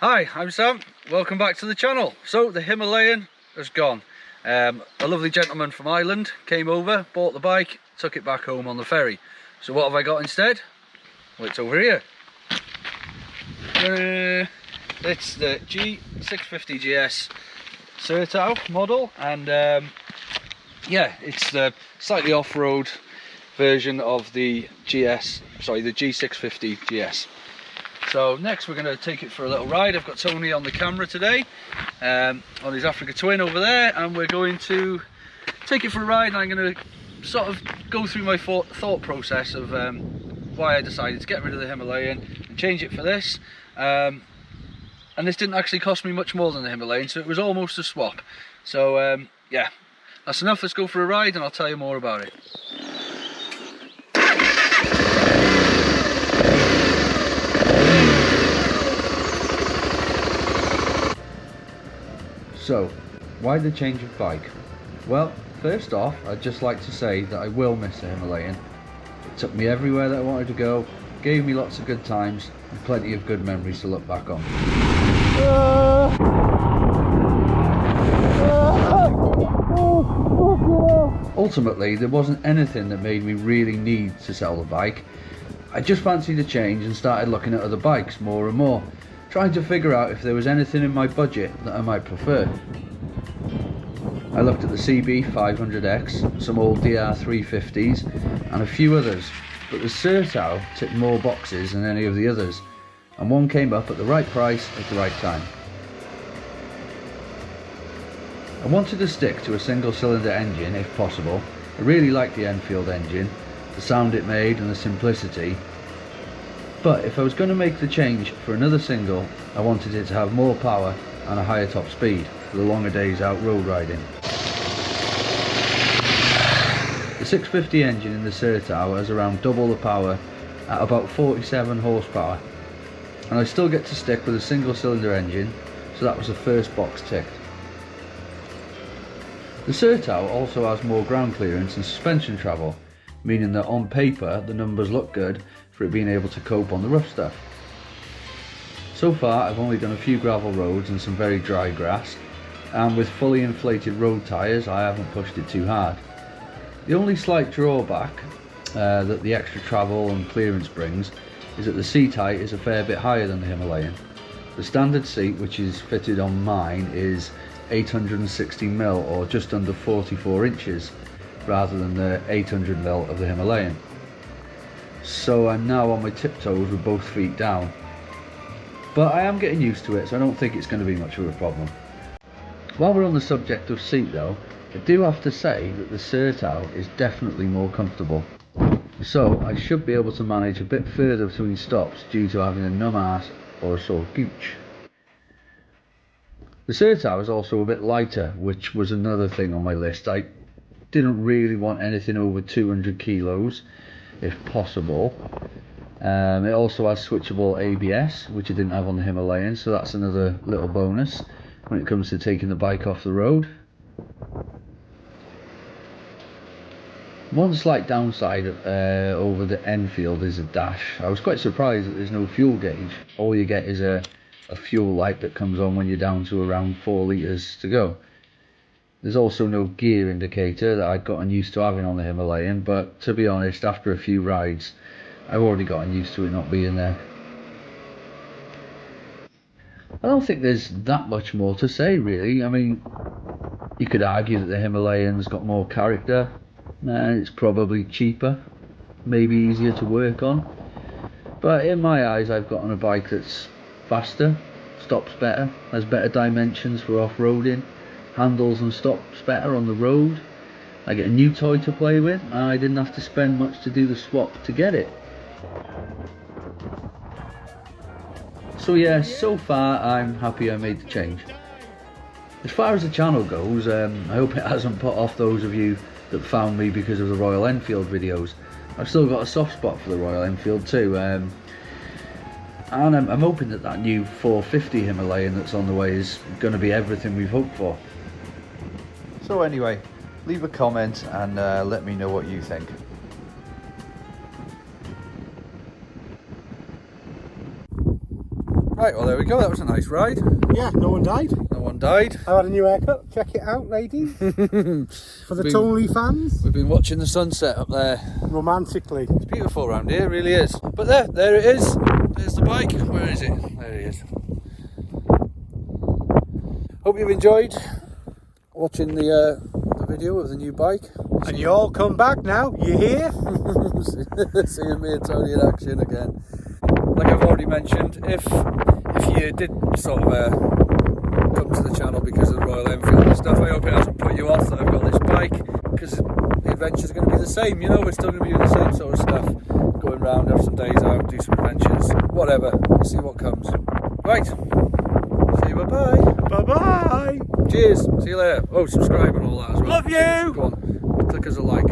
Hi, I'm Sam. Welcome back to the channel. So the Himalayan has gone. A lovely gentleman from Ireland came over, bought the bike, took it back home on the ferry. So what have I got instead? Well, it's over here. It's the G650GS Sertao model, and yeah, it's the slightly off-road version of the G650GS. So next we're going to take it for a little ride. I've got Tony on the camera today, on his Africa Twin over there, and we're going to take it for a ride, and I'm going to sort of go through my thought process of why I decided to get rid of the Himalayan and change it for this. And this didn't actually cost me much more than the Himalayan, so it was almost a swap. So yeah, that's enough. Let's go for a ride and I'll tell you more about it. So, why the change of bike? Well, first off, I'd just like to say that I will miss the Himalayan. It took me everywhere that I wanted to go, gave me lots of good times, and plenty of good memories to look back on. Ultimately, there wasn't anything that made me really need to sell the bike. I just fancied a change and started looking at other bikes more and more, trying to figure out if there was anything in my budget that I might prefer. I looked at the CB500X, some old DR350s and a few others, but the Sertao ticked more boxes than any of the others, and one came up at the right price at the right time. I wanted to stick to a single cylinder engine if possible. I really liked the Enfield engine, the sound it made and the simplicity. But if I was going to make the change for another single, I wanted it to have more power and a higher top speed for the longer days out road riding. The 650 engine in the Sertao has around double the power at about 47 horsepower, and I still get to stick with a single cylinder engine, so that was the first box ticked. The Sertao also has more ground clearance and suspension travel, meaning that on paper the numbers look good for it being able to cope on the rough stuff. So far I've only done a few gravel roads and some very dry grass, and with fully inflated road tyres I haven't pushed it too hard. The only slight drawback that the extra travel and clearance brings is that the seat height is a fair bit higher than the Himalayan. The standard seat, which is fitted on mine, is 860mm or just under 44 inches rather than the 800mm of the Himalayan. So I'm now on my tiptoes with both feet down, but I am getting used to it, so I don't think it's going to be much of a problem. While we're on the subject of seat though, I do have to say that the Sertao is definitely more comfortable, so I should be able to manage a bit further between stops due to having a numb ass or a sore gooch. The Sertao is also a bit lighter, which was another thing on my list. I didn't really want anything over 200 kilos if possible. It also has switchable ABS, which I didn't have on the Himalayan, so that's another little bonus when it comes to taking the bike off the road. One slight downside over the Enfield is a dash. I was quite surprised that there's no fuel gauge. All you get is a fuel light that comes on when you're down to around 4 litres to go. There's also no gear indicator that I'd gotten used to having on the Himalayan, but to be honest, after a few rides I've already gotten used to it not being there. I don't think there's that much more to say really. I mean, you could argue that the Himalayan's got more character, and it's probably cheaper, maybe easier to work on, but in my eyes I've got on a bike that's faster, stops better, has better dimensions for off-roading, handles and stops better on the road. I get a new toy to play with, and I didn't have to spend much to do the swap to get it. So yeah, so far I'm happy I made the change. As far as the channel goes, I hope it hasn't put off those of you that found me because of the Royal Enfield videos. I've still got a soft spot for the Royal Enfield too, and I'm hoping that that new 450 Himalayan that's on the way is going to be everything we've hoped for. So anyway, leave a comment and let me know what you think. Right, well there we go, that was a nice ride. Yeah, no one died. No one died. I had a new haircut. Check it out, ladies. For the Tonley fans. We've been watching the sunset up there. Romantically. It's beautiful around here, it really is. But there it is. There's the bike. Where is it? There it is. Hope you've enjoyed watching the video of the new bike. And you all come back now, you hear? Seeing me and Tony in action again. Like I've already mentioned, if you did sort of come to the channel because of the Royal Enfield and stuff, I hope it hasn't put you off that I've got this bike, because the adventure's going to be the same, you know, we're still going to be doing the same sort of stuff, going round, have some days out, do some adventures, whatever, we'll see what comes. Right, say bye-bye. Bye-bye. Cheers, see you later. Oh, subscribe and all that as well. Love you. Go on, click us a like.